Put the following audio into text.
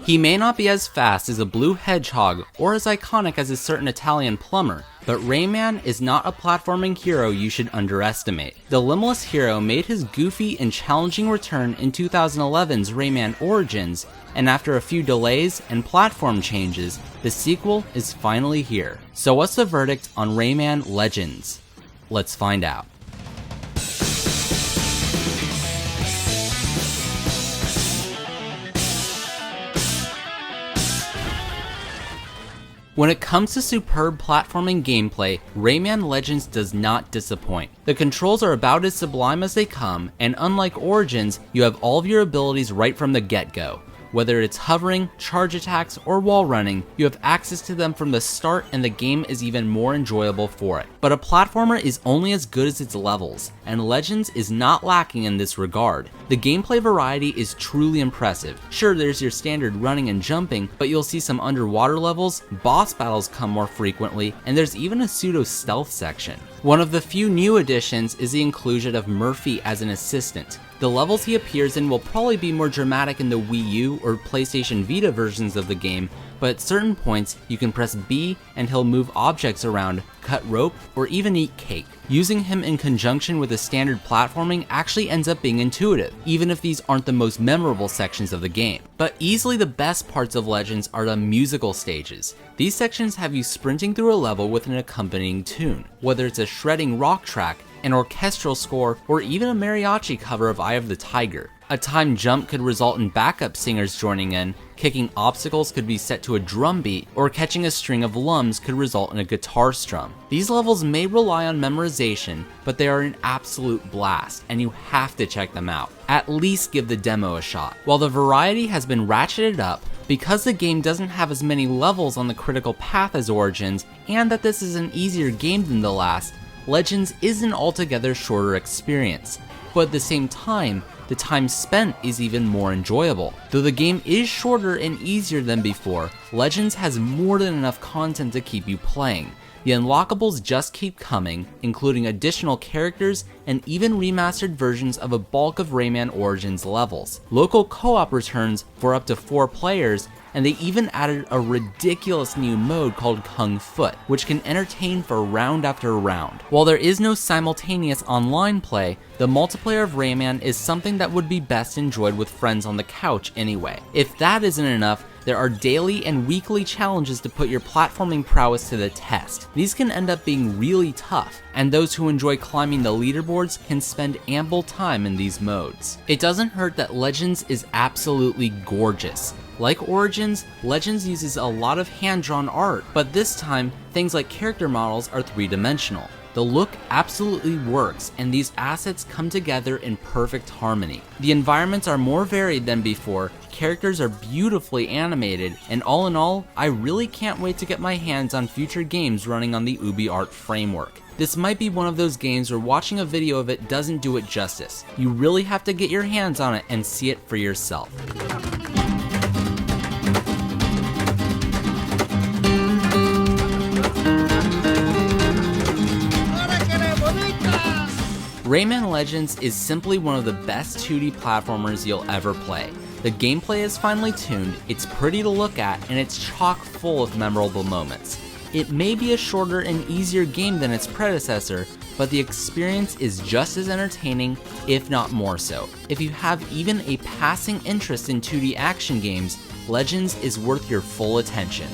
He may not be as fast as a blue hedgehog or as iconic as a certain Italian plumber, but Rayman is not a platforming hero you should underestimate. The limbless hero made his goofy and challenging return in 2011's Rayman Origins, and after a few delays and platform changes, the sequel is finally here. So what's the verdict on Rayman Legends? Let's find out. When it comes to superb platforming gameplay, Rayman Legends does not disappoint. The controls are about as sublime as they come, and unlike Origins, you have all of your abilities right from the get-go. Whether it's hovering, charge attacks, or wall running, you have access to them from the start and the game is even more enjoyable for it. But a platformer is only as good as its levels, and Legends is not lacking in this regard. The gameplay variety is truly impressive. Sure, there's your standard running and jumping, but you'll see some underwater levels, boss battles come more frequently, and there's even a pseudo-stealth section. One of the few new additions is the inclusion of Murphy as an assistant. The levels he appears in will probably be more dramatic in the Wii U or PlayStation Vita versions of the game, but at certain points you can press B and he'll move objects around, cut rope, or even eat cake. Using him in conjunction with the standard platforming actually ends up being intuitive, even if these aren't the most memorable sections of the game. But easily the best parts of Legends are the musical stages. These sections have you sprinting through a level with an accompanying tune, whether it's a shredding rock track, an orchestral score, or even a mariachi cover of Eye of the Tiger. A timed jump could result in backup singers joining in, kicking obstacles could be set to a drum beat, or catching a string of lums could result in a guitar strum. These levels may rely on memorization, but they are an absolute blast, and you have to check them out. At least give the demo a shot. While the variety has been ratcheted up, because the game doesn't have as many levels on the critical path as Origins, and that this is an easier game than the last, Legends is an altogether shorter experience, but at the same time, the time spent is even more enjoyable. Though the game is shorter and easier than before, Legends has more than enough content to keep you playing. The unlockables just keep coming, including additional characters and even remastered versions of a bulk of Rayman Origins levels. Local co-op returns for up to 4 players, and they even added a ridiculous new mode called Kung Foot, which can entertain for round after round. While there is no simultaneous online play, the multiplayer of Rayman is something that would be best enjoyed with friends on the couch anyway. If that isn't enough, there are daily and weekly challenges to put your platforming prowess to the test. These can end up being really tough, and those who enjoy climbing the leaderboards can spend ample time in these modes. It doesn't hurt that Legends is absolutely gorgeous. Like Origins, Legends uses a lot of hand-drawn art, but this time, things like character models are 3-dimensional. The look absolutely works, and these assets come together in perfect harmony. The environments are more varied than before, characters are beautifully animated, and all in all, I really can't wait to get my hands on future games running on the UbiArt framework. This might be one of those games where watching a video of it doesn't do it justice. You really have to get your hands on it and see it for yourself. Rayman Legends is simply one of the best 2D platformers you'll ever play. The gameplay is finely tuned, it's pretty to look at, and it's chock full of memorable moments. It may be a shorter and easier game than its predecessor, but the experience is just as entertaining, if not more so. If you have even a passing interest in 2D action games, Legends is worth your full attention.